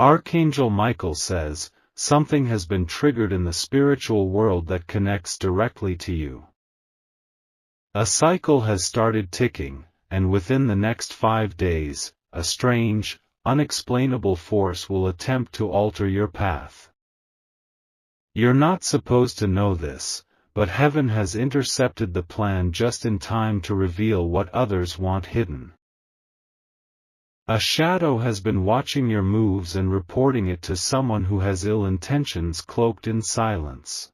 Archangel Michael says, something has been triggered in the spiritual world that connects directly to you. A cycle has started ticking, and within the next 5 days, a strange, unexplainable force will attempt to alter your path. You're not supposed to know this, but heaven has intercepted the plan just in time to reveal what others want hidden. A shadow has been watching your moves and reporting it to someone who has ill intentions cloaked in silence.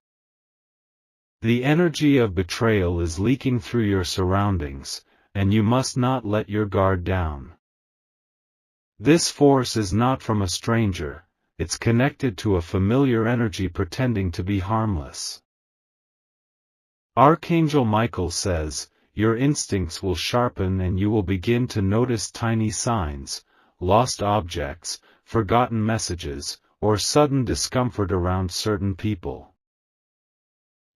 The energy of betrayal is leaking through your surroundings, and you must not let your guard down. This force is not from a stranger, it's connected to a familiar energy pretending to be harmless. Archangel Michael says, your instincts will sharpen and you will begin to notice tiny signs, lost objects, forgotten messages, or sudden discomfort around certain people.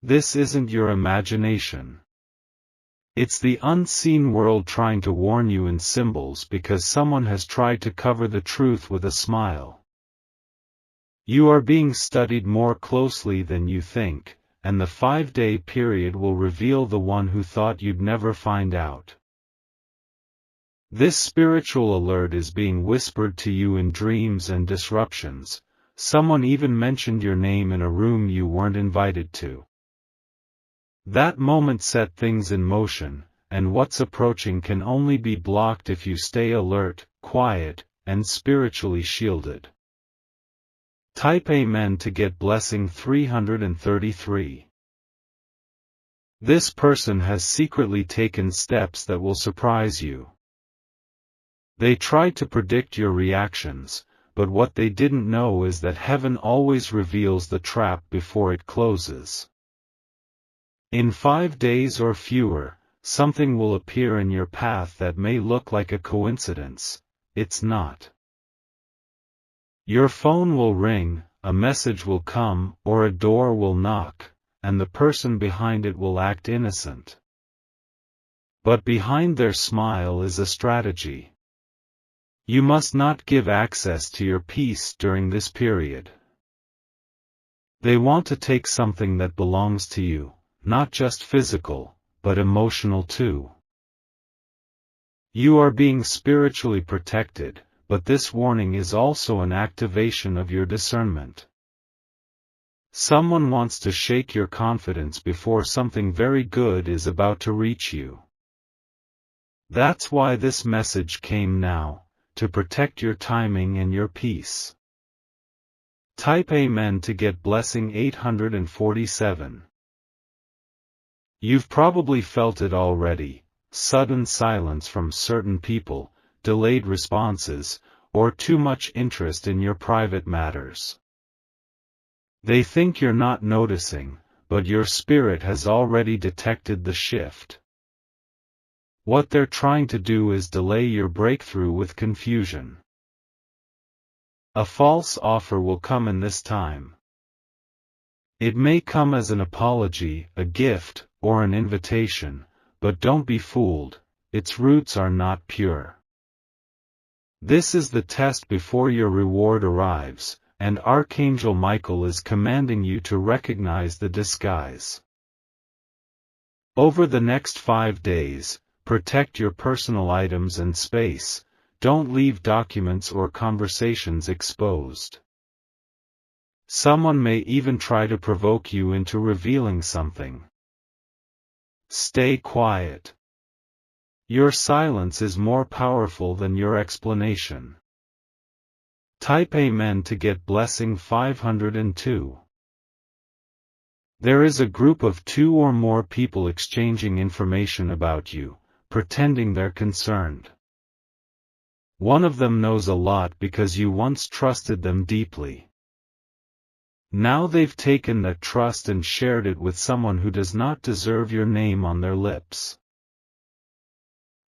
This isn't your imagination. It's the unseen world trying to warn you in symbols because someone has tried to cover the truth with a smile. You are being studied more closely than you think, and the 5-day period will reveal the one who thought you'd never find out. This spiritual alert is being whispered to you in dreams and disruptions. Someone even mentioned your name in a room you weren't invited to. That moment set things in motion, and what's approaching can only be blocked if you stay alert, quiet, and spiritually shielded. Type Amen to get blessing 333. This person has secretly taken steps that will surprise you. They tried to predict your reactions, but what they didn't know is that heaven always reveals the trap before it closes. In 5 days or fewer, something will appear in your path that may look like a coincidence. It's not. Your phone will ring, a message will come, or a door will knock, and the person behind it will act innocent. But behind their smile is a strategy. You must not give access to your peace during this period. They want to take something that belongs to you, not just physical, but emotional too. You are being spiritually protected, but this warning is also an activation of your discernment. Someone wants to shake your confidence before something very good is about to reach you. That's why this message came now, to protect your timing and your peace. Type Amen to get blessing 847. You've probably felt it already, sudden silence from certain people, delayed responses, or too much interest in your private matters. They think you're not noticing, but your spirit has already detected the shift. What they're trying to do is delay your breakthrough with confusion. A false offer will come in this time. It may come as an apology, a gift, or an invitation, but don't be fooled, its roots are not pure. This is the test before your reward arrives, and Archangel Michael is commanding you to recognize the disguise. Over the next 5 days, protect your personal items and space, don't leave documents or conversations exposed. Someone may even try to provoke you into revealing something. Stay quiet. Your silence is more powerful than your explanation. Type Amen to get blessing 502. There is a group of 2 or more people exchanging information about you, pretending they're concerned. One of them knows a lot because you once trusted them deeply. Now they've taken that trust and shared it with someone who does not deserve your name on their lips.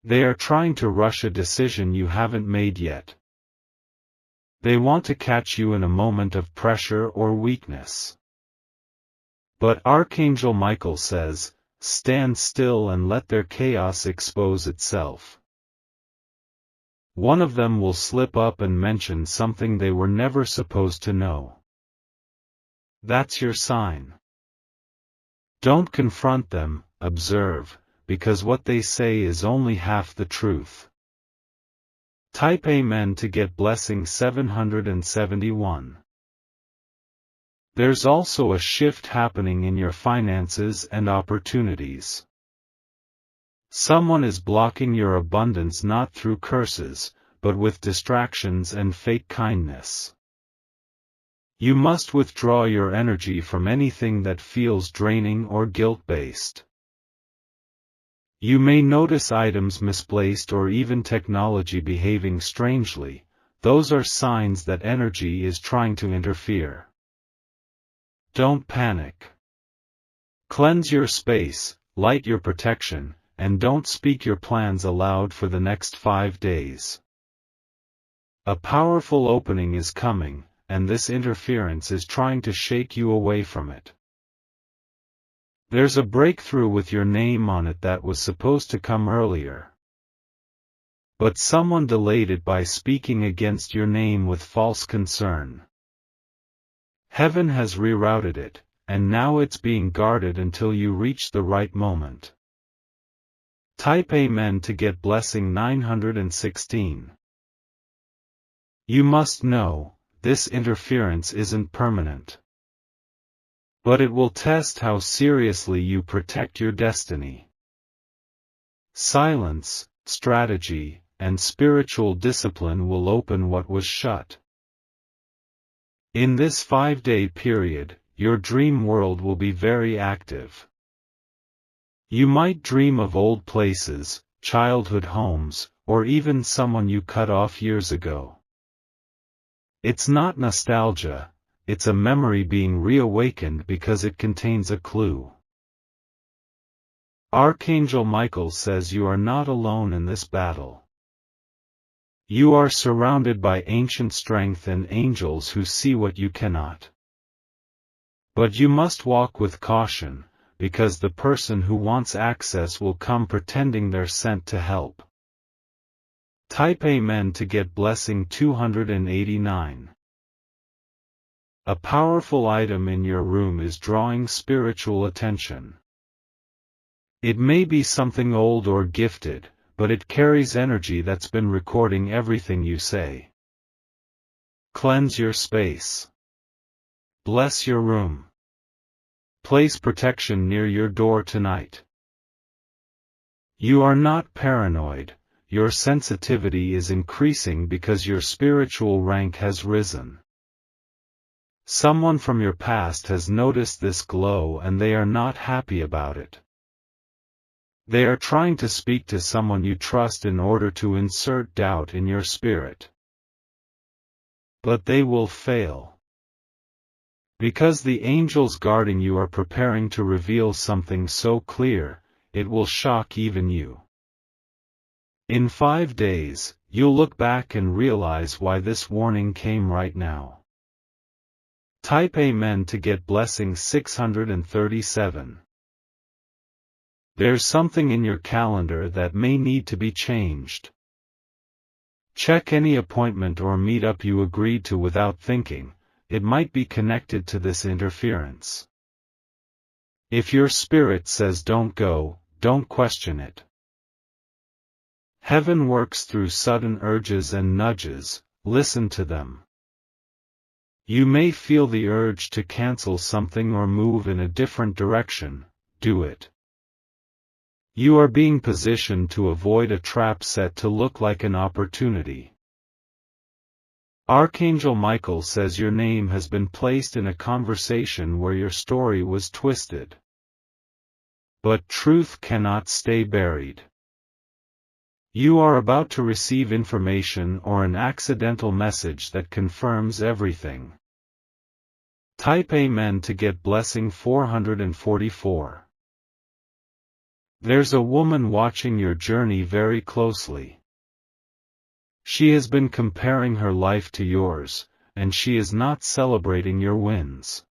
They are trying to rush a decision you haven't made yet. They want to catch you in a moment of pressure or weakness. But Archangel Michael says, stand still and let their chaos expose itself. one of them will slip up and mention something they were never supposed to know. That's your sign. Don't confront them, observe, because what they say is only half the truth. Type Amen to get blessing 771. There's also a shift happening in your finances and opportunities. Someone is blocking your abundance not through curses, but with distractions and fake kindness. You must withdraw your energy from anything that feels draining or guilt-based. You may notice items misplaced or even technology behaving strangely. Those are signs that energy is trying to interfere. Don't panic. Cleanse your space, light your protection, and don't speak your plans aloud for the next 5 days. A powerful opening is coming, and this interference is trying to shake you away from it. There's a breakthrough with your name on it that was supposed to come earlier. But someone delayed it by speaking against your name with false concern. Heaven has rerouted it, and now it's being guarded until you reach the right moment. Type Amen to get blessing 916. You must know, this interference isn't permanent. But it will test how seriously you protect your destiny. Silence, strategy, and spiritual discipline will open what was shut. In this 5-day period, your dream world will be very active. You might dream of old places, childhood homes, or even someone you cut off years ago. It's not nostalgia, it's a memory being reawakened because it contains a clue. Archangel Michael says you are not alone in this battle. You are surrounded by ancient strength and angels who see what you cannot. But you must walk with caution, because the person who wants access will come pretending they're sent to help. Type Amen to get blessing 289. A powerful item in your room is drawing spiritual attention. It may be something old or gifted, but it carries energy that's been recording everything you say. Cleanse your space. Bless your room. Place protection near your door tonight. You are not paranoid, your sensitivity is increasing because your spiritual rank has risen. Someone from your past has noticed this glow and they are not happy about it. They are trying to speak to someone you trust in order to insert doubt in your spirit. But they will fail. Because the angels guarding you are preparing to reveal something so clear, it will shock even you. In 5 days, you'll look back and realize why this warning came right now. Type Amen to get blessing 637. There's something in your calendar that may need to be changed. Check any appointment or meetup you agreed to without thinking. It might be connected to this interference. If your spirit says don't go, don't question it. Heaven works through sudden urges and nudges, listen to them. You may feel the urge to cancel something or move in a different direction, do it. You are being positioned to avoid a trap set to look like an opportunity. Archangel Michael says your name has been placed in a conversation where your story was twisted. But truth cannot stay buried. You are about to receive information or an accidental message that confirms everything. Type Amen to get blessing 444. There's a woman watching your journey very closely. She has been comparing her life to yours, and she is not celebrating your wins.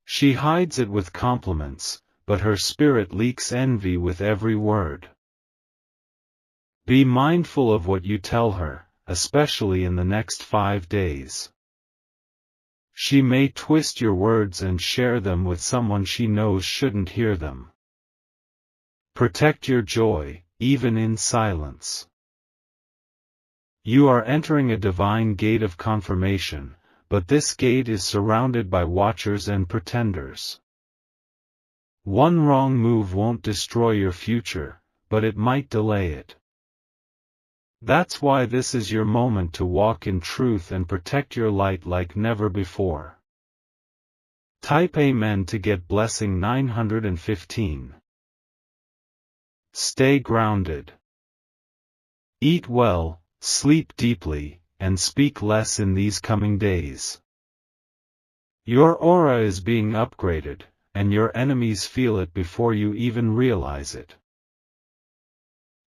She hides it with compliments, but her spirit leaks envy with every word. Be mindful of what you tell her, especially in the next 5 days. She may twist your words and share them with someone she knows shouldn't hear them. Protect your joy, even in silence. You are entering a divine gate of confirmation, but this gate is surrounded by watchers and pretenders. One wrong move won't destroy your future, but it might delay it. That's why this is your moment to walk in truth and protect your light like never before. Type Amen to get blessing 915. Stay grounded. Eat well, sleep deeply, and speak less in these coming days. Your aura is being upgraded, and your enemies feel it before you even realize it.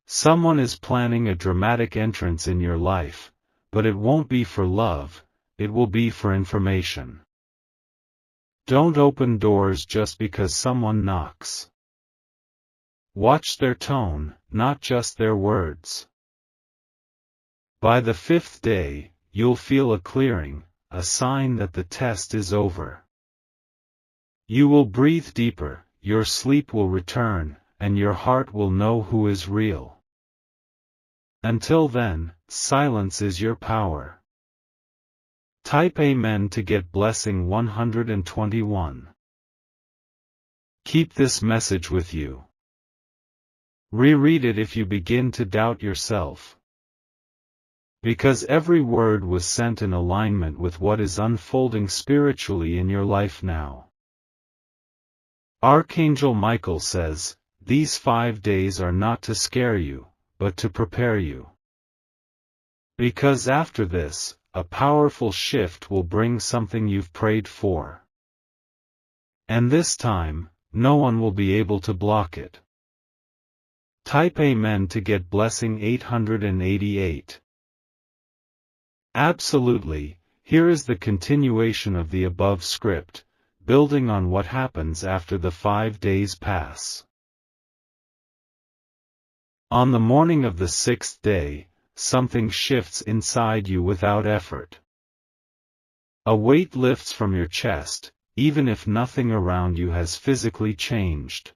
Someone is planning a dramatic entrance in your life, but it won't be for love, it will be for information. Don't open doors just because someone knocks. Watch their tone, not just their words. By the 5th day, you'll feel a clearing, a sign that the test is over. You will breathe deeper, your sleep will return, and your heart will know who is real. Until then, silence is your power. Type Amen to get blessing 121. Keep this message with you. Reread it if you begin to doubt yourself. Because every word was sent in alignment with what is unfolding spiritually in your life now. Archangel Michael says, these 5 days are not to scare you, but to prepare you. Because after this, a powerful shift will bring something you've prayed for. And this time, no one will be able to block it. Type Amen to get blessing 888. Absolutely, here is the continuation of the above script, building on what happens after the 5 days pass. On the morning of the 6th day, something shifts inside you without effort. A weight lifts from your chest, even if nothing around you has physically changed.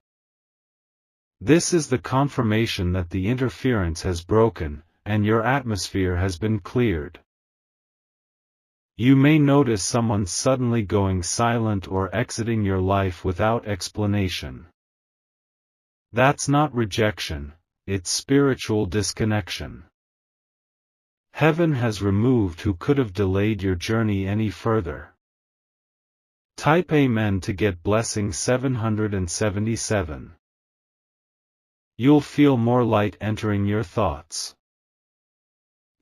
This is the confirmation that the interference has broken, and your atmosphere has been cleared. You may notice someone suddenly going silent or exiting your life without explanation. That's not rejection, it's spiritual disconnection. Heaven has removed who could have delayed your journey any further. Type Amen to get blessing 777. You'll feel more light entering your thoughts.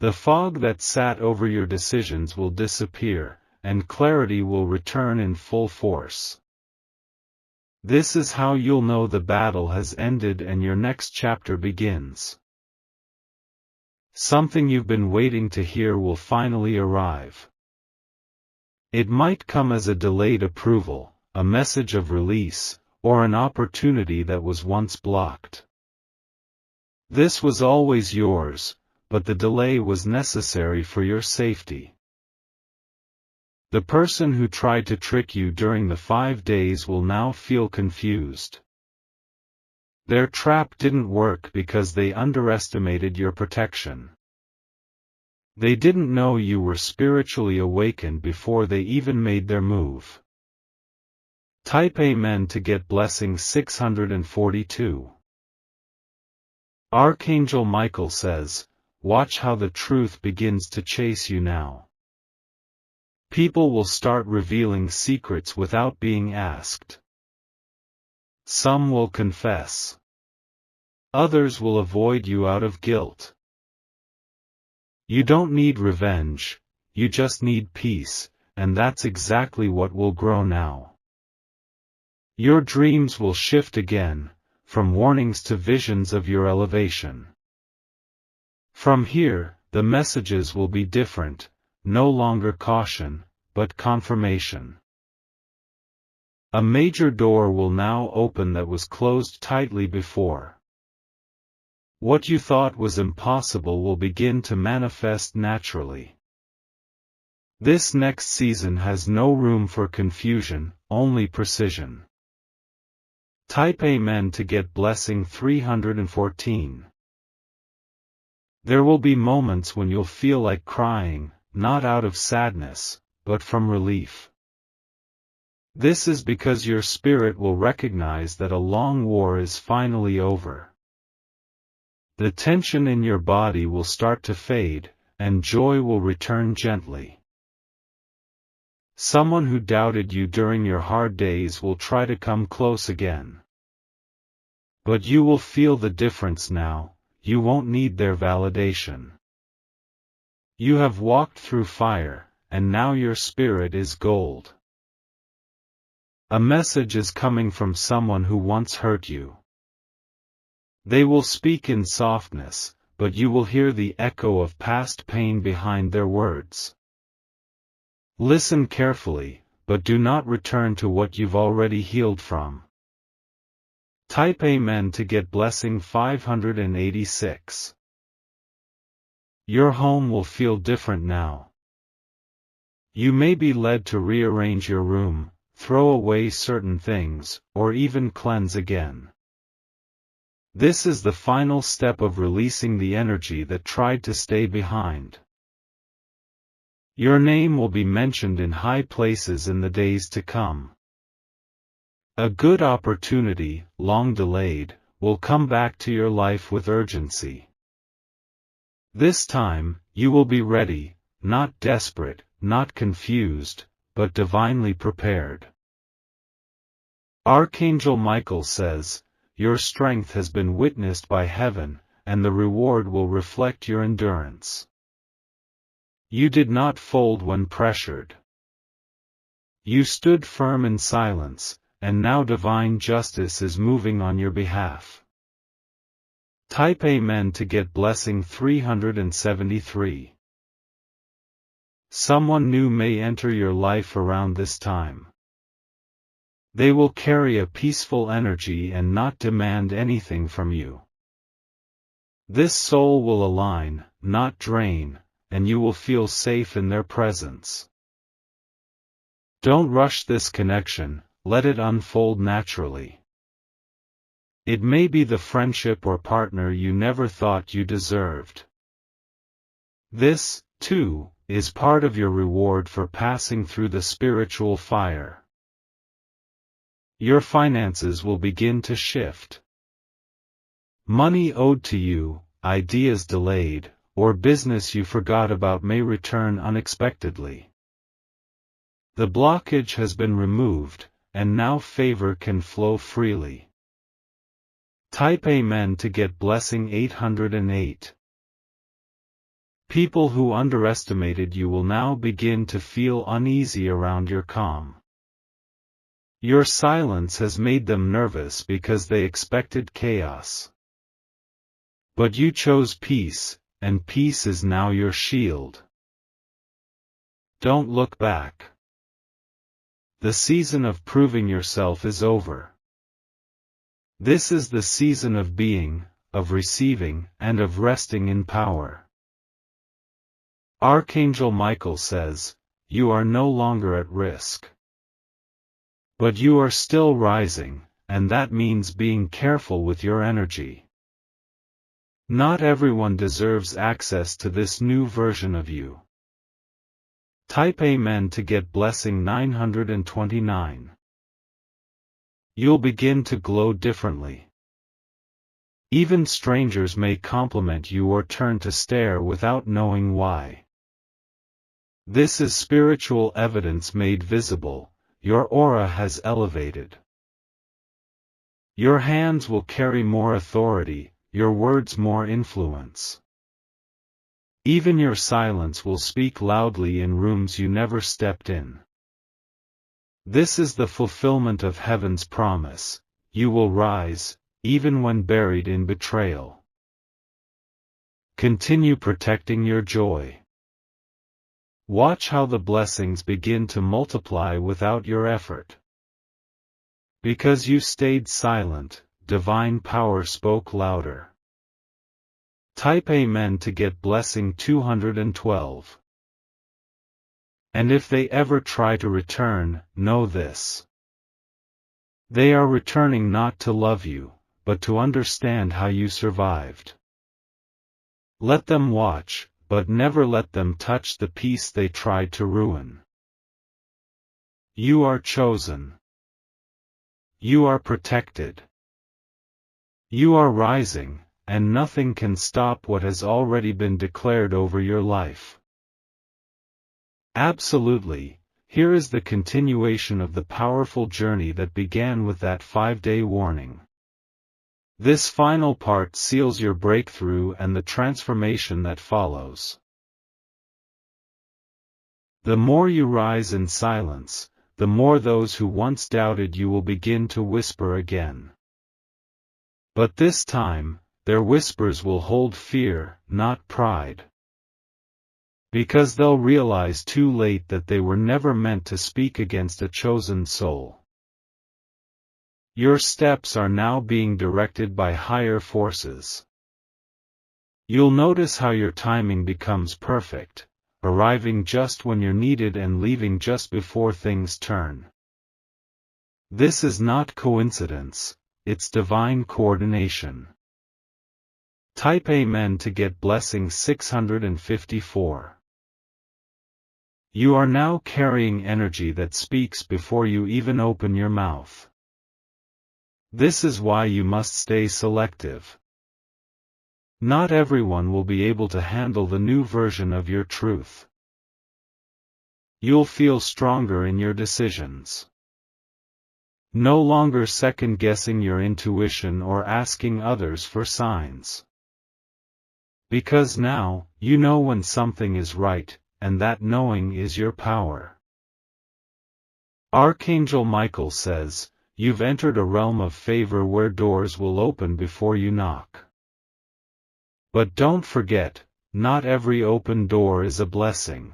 The fog that sat over your decisions will disappear, and clarity will return in full force. This is how you'll know the battle has ended and your next chapter begins. Something you've been waiting to hear will finally arrive. It might come as a delayed approval, a message of release, or an opportunity that was once blocked. This was always yours, but the delay was necessary for your safety. The person who tried to trick you during the 5 days will now feel confused. Their trap didn't work because they underestimated your protection. They didn't know you were spiritually awakened before they even made their move. Type Amen to get blessing 642. Archangel Michael says, watch how the truth begins to chase you now. People will start revealing secrets without being asked. Some will confess. Others will avoid you out of guilt. You don't need revenge, you just need peace, and that's exactly what will grow now. Your dreams will shift again, from warnings to visions of your elevation. From here, the messages will be different, no longer caution, but confirmation. A major door will now open that was closed tightly before. What you thought was impossible will begin to manifest naturally. This next season has no room for confusion, only precision. Type Amen to get blessing 314. There will be moments when you'll feel like crying, not out of sadness, but from relief. This is because your spirit will recognize that a long war is finally over. The tension in your body will start to fade, and joy will return gently. Someone who doubted you during your hard days will try to come close again. But you will feel the difference now, you won't need their validation. You have walked through fire, and now your spirit is gold. A message is coming from someone who once hurt you. They will speak in softness, but you will hear the echo of past pain behind their words. Listen carefully, but do not return to what you've already healed from. Type Amen to get blessing 586. Your home will feel different now. You may be led to rearrange your room, throw away certain things, or even cleanse again. This is the final step of releasing the energy that tried to stay behind. Your name will be mentioned in high places in the days to come. A good opportunity, long delayed, will come back to your life with urgency. This time, you will be ready, not desperate, not confused, but divinely prepared. Archangel Michael says, your strength has been witnessed by heaven, and the reward will reflect your endurance. You did not fold when pressured. You stood firm in silence, and now divine justice is moving on your behalf. Type Amen to get blessing 373. Someone new may enter your life around this time. They will carry a peaceful energy and not demand anything from you. This soul will align, not drain, and you will feel safe in their presence. Don't rush this connection, let it unfold naturally. It may be the friendship or partner you never thought you deserved. This, too, is part of your reward for passing through the spiritual fire. Your finances will begin to shift. Money owed to you, ideas delayed, or business you forgot about may return unexpectedly. The blockage has been removed, and now favor can flow freely. Type Amen to get blessing 808. People who underestimated you will now begin to feel uneasy around your calm. Your silence has made them nervous because they expected chaos. But you chose peace, and peace is now your shield. Don't look back. The season of proving yourself is over. This is the season of being, of receiving, and of resting in power. Archangel Michael says, you are no longer at risk. But you are still rising, and that means being careful with your energy. Not everyone deserves access to this new version of you. Type Amen to get blessing 929. You'll begin to glow differently. Even strangers may compliment you or turn to stare without knowing why. This is spiritual evidence made visible, your aura has elevated. Your hands will carry more authority, your words more influence. Even your silence will speak loudly in rooms you never stepped in. This is the fulfillment of heaven's promise, you will rise, even when buried in betrayal. Continue protecting your joy. Watch how the blessings begin to multiply without your effort. Because you stayed silent, divine power spoke louder. Type Amen to get blessing 212. And if they ever try to return, know this. They are returning not to love you, but to understand how you survived. Let them watch, but never let them touch the peace they tried to ruin. You are chosen. You are protected. You are rising, and nothing can stop what has already been declared over your life. Absolutely, here is the continuation of the powerful journey that began with that 5-day warning. This final part seals your breakthrough and the transformation that follows. The more you rise in silence, the more those who once doubted you will begin to whisper again. But this time, their whispers will hold fear, not pride. Because they'll realize too late that they were never meant to speak against a chosen soul. Your steps are now being directed by higher forces. You'll notice how your timing becomes perfect, arriving just when you're needed and leaving just before things turn. This is not coincidence, it's divine coordination. Type Amen to get blessing 654. You are now carrying energy that speaks before you even open your mouth. This is why you must stay selective. Not everyone will be able to handle the new version of your truth. You'll feel stronger in your decisions. No longer second-guessing your intuition or asking others for signs. Because now, you know when something is right, and that knowing is your power. Archangel Michael says, you've entered a realm of favor where doors will open before you knock. But don't forget, not every open door is a blessing.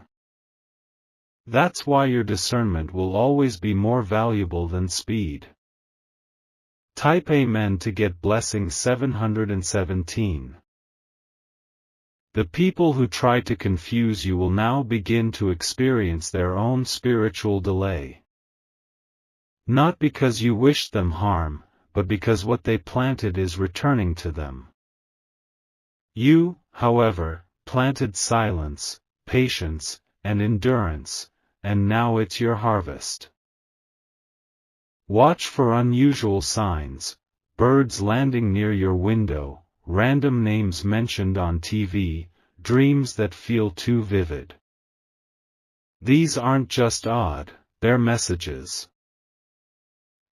That's why your discernment will always be more valuable than speed. Type Amen to get blessing 717. The people who try to confuse you will now begin to experience their own spiritual delay. Not because you wished them harm, but because what they planted is returning to them. You, however, planted silence, patience, and endurance, and now it's your harvest. Watch for unusual signs, birds landing near your window, random names mentioned on TV, dreams that feel too vivid. These aren't just odd, they're messages.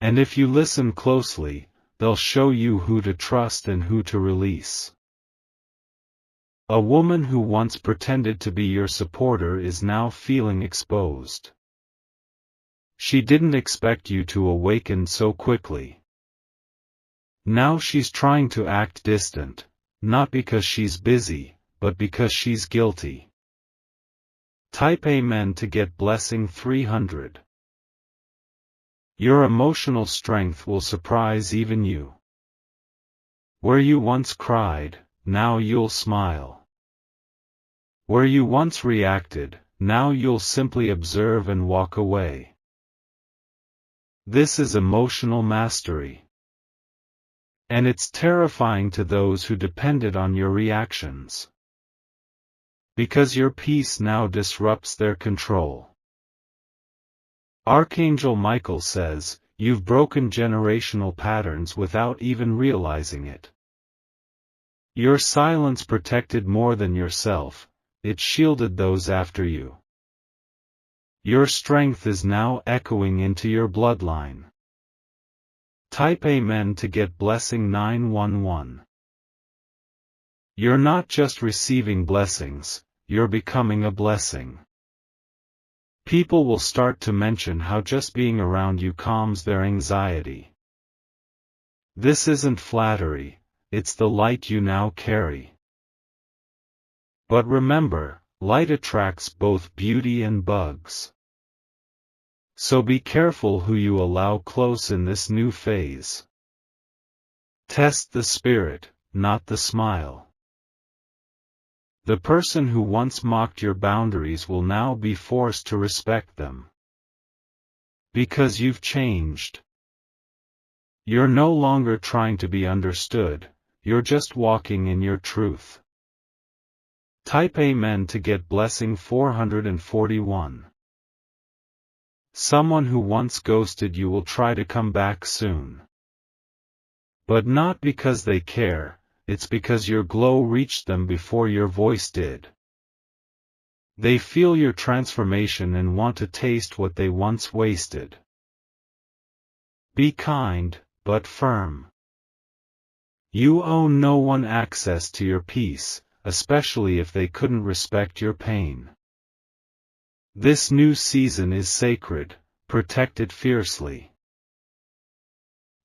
And if you listen closely, they'll show you who to trust and who to release. A woman who once pretended to be your supporter is now feeling exposed. She didn't expect you to awaken so quickly. Now she's trying to act distant, not because she's busy, but because she's guilty. Type Amen to get blessing 300. Your emotional strength will surprise even you. Where you once cried, now you'll smile. Where you once reacted, now you'll simply observe and walk away. This is emotional mastery. And it's terrifying to those who depended on your reactions. Because your peace now disrupts their control. Archangel Michael says, you've broken generational patterns without even realizing it. Your silence protected more than yourself, it shielded those after you. Your strength is now echoing into your bloodline. Type Amen to get blessing 911. You're not just receiving blessings, you're becoming a blessing. People will start to mention how just being around you calms their anxiety. This isn't flattery, it's the light you now carry. But remember, light attracts both beauty and bugs. So be careful who you allow close in this new phase. Test the spirit, not the smile. The person who once mocked your boundaries will now be forced to respect them. Because you've changed. You're no longer trying to be understood, you're just walking in your truth. Type Amen to get blessing 441. Someone who once ghosted you will try to come back soon. But not because they care, it's because your glow reached them before your voice did. They feel your transformation and want to taste what they once wasted. Be kind, but firm. You owe no one access to your peace, especially if they couldn't respect your pain. This new season is sacred, protect it fiercely.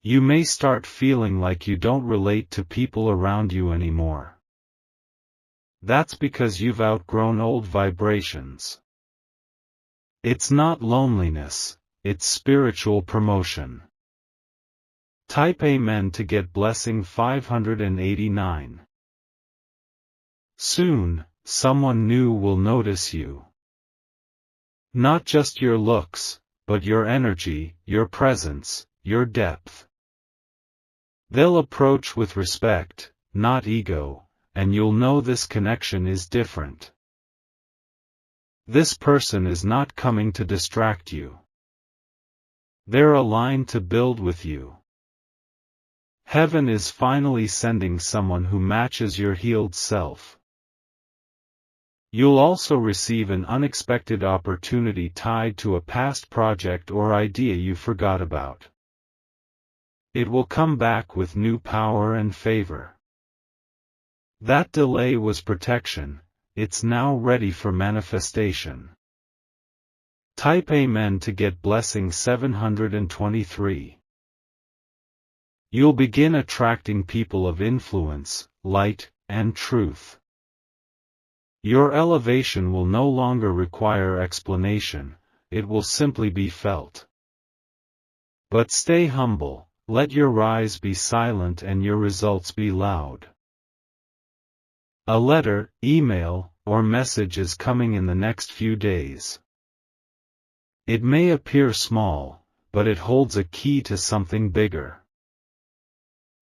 You may start feeling like you don't relate to people around you anymore. That's because you've outgrown old vibrations. It's not loneliness, it's spiritual promotion. Type Amen to get blessing 589. Soon, someone new will notice you. Not just your looks, but your energy, your presence, your depth. They'll approach with respect, not ego, and you'll know this connection is different. This person is not coming to distract you. They're aligned to build with you. Heaven is finally sending someone who matches your healed self. You'll also receive an unexpected opportunity tied to a past project or idea you forgot about. It will come back with new power and favor. That delay was protection, it's now ready for manifestation. Type Amen to get blessing 723. You'll begin attracting people of influence, light, and truth. Your elevation will no longer require explanation, it will simply be felt. But stay humble. Let your rise be silent and your results be loud. A letter, email, or message is coming in the next few days. It may appear small, but it holds a key to something bigger.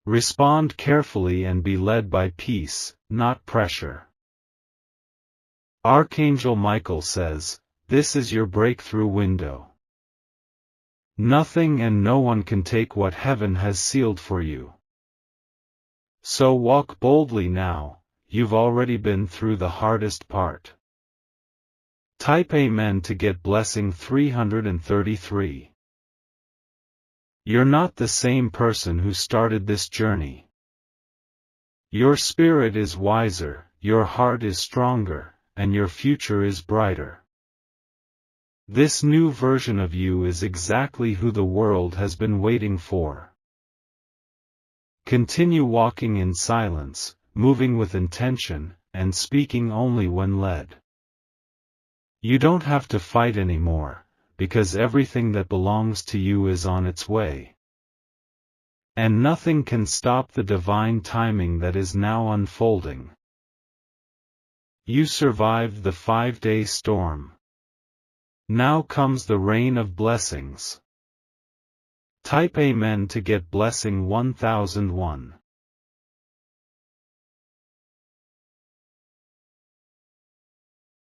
Respond carefully and be led by peace, not pressure. Archangel Michael says, this is your breakthrough window. Nothing and no one can take what heaven has sealed for you. So walk boldly now, you've already been through the hardest part. Type Amen to get blessing 333. You're not the same person who started this journey. Your spirit is wiser, your heart is stronger, and your future is brighter. This new version of you is exactly who the world has been waiting for. Continue walking in silence, moving with intention, and speaking only when led. You don't have to fight anymore, because everything that belongs to you is on its way. And nothing can stop the divine timing that is now unfolding. You survived the 5-day storm. Now comes the rain of blessings. Type Amen to get blessing 1001.